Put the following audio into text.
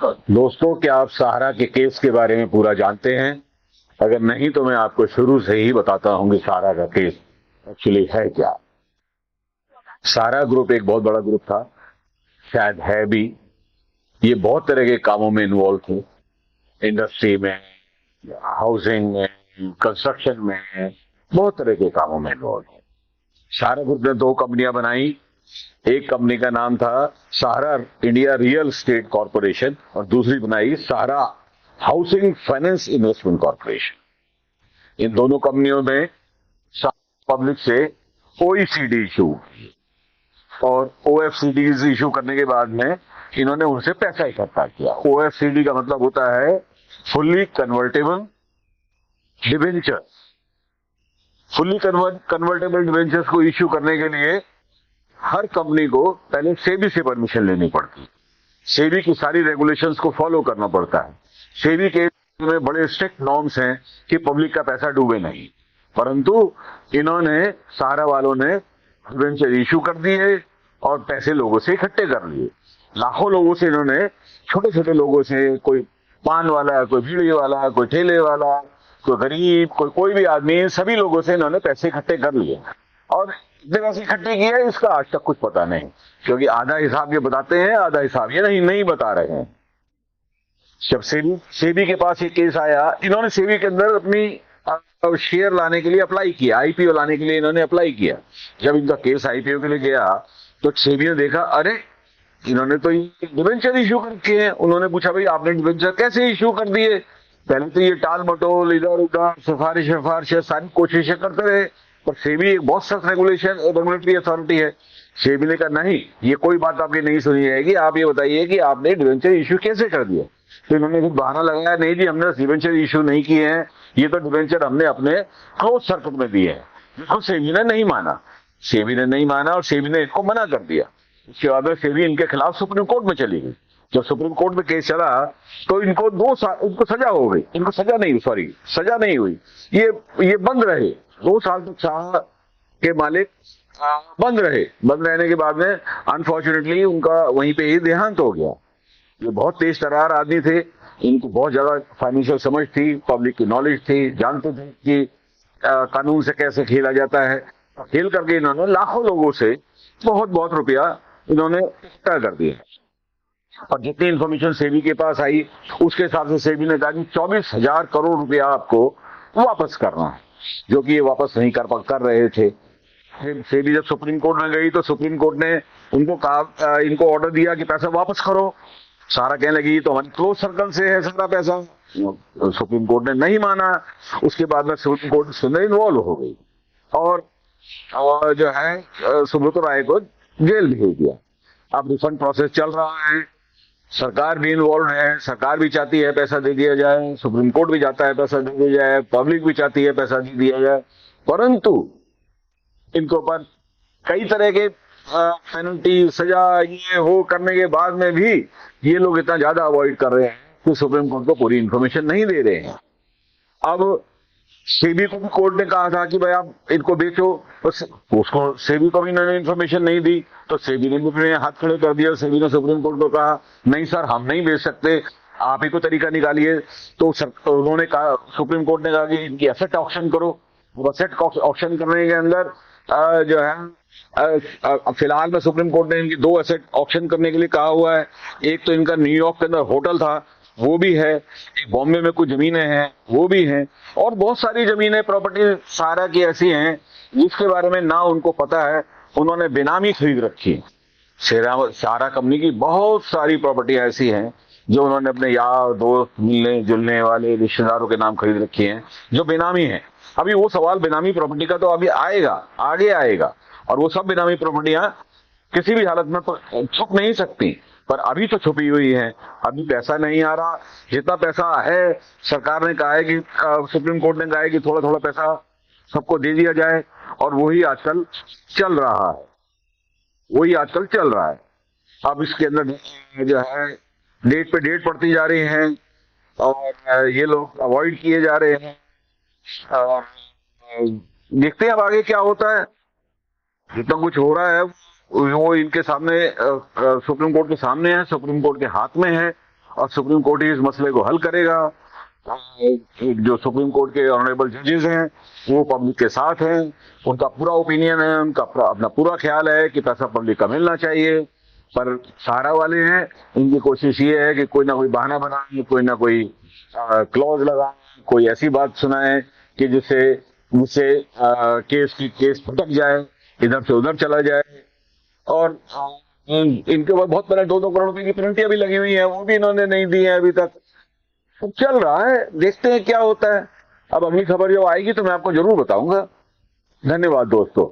दोस्तों, क्या आप सहारा के केस के बारे में पूरा जानते हैं? अगर नहीं तो मैं आपको शुरू से ही बताता हूं कि सहारा का केस एक्चुअली है क्या। सहारा ग्रुप एक बहुत बड़ा ग्रुप था, शायद है भी। ये बहुत तरह के कामों में इन्वॉल्व थे, इंडस्ट्री में, हाउसिंग में, कंस्ट्रक्शन में, बहुत तरह के कामों में इन्वॉल्व है। सहारा ग्रुप ने दो कंपनियां बनाई। एक कंपनी का नाम था सहारा इंडिया रियल एस्टेट कॉरपोरेशन और दूसरी बनाई सहारा हाउसिंग फाइनेंस इन्वेस्टमेंट कॉरपोरेशन। इन दोनों कंपनियों में पब्लिक से ओईसीडी इशू और ओएफसीडी इशू करने के बाद में इन्होंने उनसे पैसा इकट्ठा किया। ओएफसीडी का मतलब होता है fully convertible debentures. Fully convertible debentures को इश्यू करने के लिए हर कंपनी को पहले सेबी से परमिशन लेनी पड़ती। सेबी की सारी रेगुलेशंस को फॉलो करना पड़ता है। सेबी के में बड़े स्ट्रिक्ट नॉर्म्स हैं कि पब्लिक का पैसा डूबे नहीं, परंतु इन्होंने सहारा वालों ने डिवेंचर इश्यू कर दिए और पैसे लोगों से इकट्ठे कर लिए। लाखों लोगों से इन्होंने, छोटे छोटे लोगों से, कोई पान वाला, कोई बीड़ी वाला, कोई ठेले वाला, कोई गरीब, कोई भी आदमी, सभी लोगों से इन्होंने पैसे इकट्ठे कर लिए और इतने पैसे इकट्ठे किए इसका आज तक कुछ पता नहीं, क्योंकि आधा हिसाब ये बताते हैं, आधा हिसाब ये नहीं बता रहे हैं। जब सेबी के पास ये केस आया, इन्होंने सेबी के अंदर अपनी शेयर लाने के लिए अप्लाई किया, आईपीओ लाने के लिए इन्होंने अप्लाई किया। जब इनका केस आईपीओ के लिए गया तो सेबी ने देखा, अरे इन्होंने तो डिवेंचर इश्यू करके हैं। उन्होंने पूछा, भाई आपने डिवेंचर कैसे इश्यू कर दिए? पहले तो ये टाल मटोल, इधर उधर, सिफारिश सारी कोशिशें करते रहे, पर सेबी एक बहुत सख्त रेगुलेटरी अथॉरिटी है। सेबी ने कहा, नहीं, ये कोई बात आपकी नहीं सुनी जाएगी, आप ये बताइए कि आपने डिवेंचर इश्यू कैसे कर दिया। तो इन्होंने फिर बहाना लगाया, नहीं जी, हमने डिवेंचर इश्यू नहीं किए हैं, ये तो डिवेंचर हमने अपने क्लोज सर्किट में दिए हैं। जिसको सेबी ने नहीं माना। सेबी ने नहीं माना और सेबी ने इनको मना कर दिया। इसके बाद में सेबी इनके खिलाफ सुप्रीम कोर्ट में चली गई। जब सुप्रीम कोर्ट में केस चला तो इनको 2 साल इनको सजा हो गई। इनको सजा नहीं हुई, ये बंद रहे 2 साल तक। सहारा के मालिक बंद रहने के बाद में अनफॉर्चुनेटली उनका वहीं पे ही देहांत हो गया। ये बहुत तेज तर्रार आदमी थे, इनको बहुत ज्यादा फाइनेंशियल समझ थी, पब्लिक की नॉलेज थी, जानते थे कि कानून से कैसे खेला जाता है। खेल करके इन्होंने लाखों लोगों से बहुत रुपया इन्होंने इकट्ठा कर दिया। और जितनी इंफॉर्मेशन सेबी के पास आई उसके हिसाब से सेबी ने कहा कि 24,000 करोड़ रुपया आपको वापस करना है, जो कि ये वापस नहीं कर रहे थे। सेबी जब सुप्रीम कोर्ट में गई तो सुप्रीम कोर्ट ने उनको कहा, इनको ऑर्डर दिया कि पैसा वापस करो। सारा कहने लगी तो हमारी क्लोज सर्कल से है सारा पैसा। सुप्रीम कोर्ट ने नहीं माना। उसके बाद में सुप्रीम कोर्ट सुनने इन्वॉल्व हो गई और जो है सुब्रत राय को जेल भेज दिया। अब रिफंड प्रोसेस चल रहा है, सरकार भी इन्वॉल्व है, सरकार भी चाहती है पैसा दे दिया जाए, सुप्रीम कोर्ट भी चाहता है पैसा दे दिया जाए, पब्लिक भी चाहती है पैसा दे दिया जाए, परंतु इनके ऊपर कई तरह के पेनल्टी, सजा, ये वो करने के बाद में भी ये लोग इतना ज्यादा अवॉइड कर रहे हैं कि सुप्रीम कोर्ट को पूरी इंफॉर्मेशन नहीं दे रहे हैं। अब सेबी को भी कोर्ट ने कहा था कि भाई आप इनको बेचो, उसको सेबी को भी इन्होंने इन्फॉर्मेशन नहीं दी, तो सेबी ने भी अपने हाथ खड़े कर दिया। सेबी ने सुप्रीम कोर्ट को कहा, नहीं सर, हम नहीं बेच सकते, आप ही को तरीका निकालिए। तो उन्होंने कहा, सुप्रीम कोर्ट ने कहा कि इनकी एसेट ऑक्शन करो। एसेट ऑक्शन करने के अंदर जो है फिलहाल में सुप्रीम कोर्ट ने इनकी 2 एसेट ऑक्शन करने के लिए कहा हुआ है। एक तो इनका न्यूयॉर्क के अंदर होटल था, वो भी है, एक बॉम्बे में कुछ जमीनें हैं, वो भी हैं, और बहुत सारी जमीनें, प्रॉपर्टी सहारा की ऐसी हैं जिसके बारे में ना उनको पता है, उन्होंने बेनामी खरीद रखी है। सहारा कंपनी की बहुत सारी प्रॉपर्टी ऐसी हैं जो उन्होंने अपने यार दोस्त, मिलने जुलने वाले रिश्तेदारों के नाम खरीद रखी हैं, जो बेनामी है। अभी वो सवाल बेनामी प्रॉपर्टी का तो अभी आगे आएगा, और वो सब बेनामी प्रॉपर्टियां किसी भी हालत में तो छुप नहीं सकती, पर अभी तो छुपी हुई है। अभी पैसा नहीं आ रहा। जितना पैसा है, सरकार ने कहा है कि सुप्रीम कोर्ट ने कहा है कि थोड़ा थोड़ा पैसा सबको दे दिया जाए, और वही आजकल चल रहा है। अब इसके अंदर जो है डेट पे डेट पड़ती जा रही है और ये लोग अवॉइड किए जा रहे हैं। देखते हैं अब आगे क्या होता है। जितना कुछ हो रहा है वो इनके सामने, सुप्रीम कोर्ट के सामने है, सुप्रीम कोर्ट के हाथ में है। और सुप्रीम कोर्ट ही इस मसले को हल करेगा। जो सुप्रीम कोर्ट के ऑनरेबल जजेस हैं वो पब्लिक के साथ हैं, उनका पूरा ओपिनियन है, उनका अपना पूरा ख्याल है कि पैसा पब्लिक का मिलना चाहिए। पर सहारा वाले हैं, इनकी कोशिश ये है कि कोई ना कोई बहाना बनाए, कोई ना कोई क्लॉज लगाए, कोई ऐसी बात सुनाए कि जिससे केस भटक जाए, इधर से उधर चला जाए। और इनके ऊपर बहुत पहले 2-2 करोड़ रुपए की पेनल्टियां भी लगी हुई है, वो भी इन्होंने नहीं दी है अभी तक। तो चल रहा है, देखते हैं क्या होता है। अब अगली खबर जो आएगी तो मैं आपको जरूर बताऊंगा। धन्यवाद दोस्तों।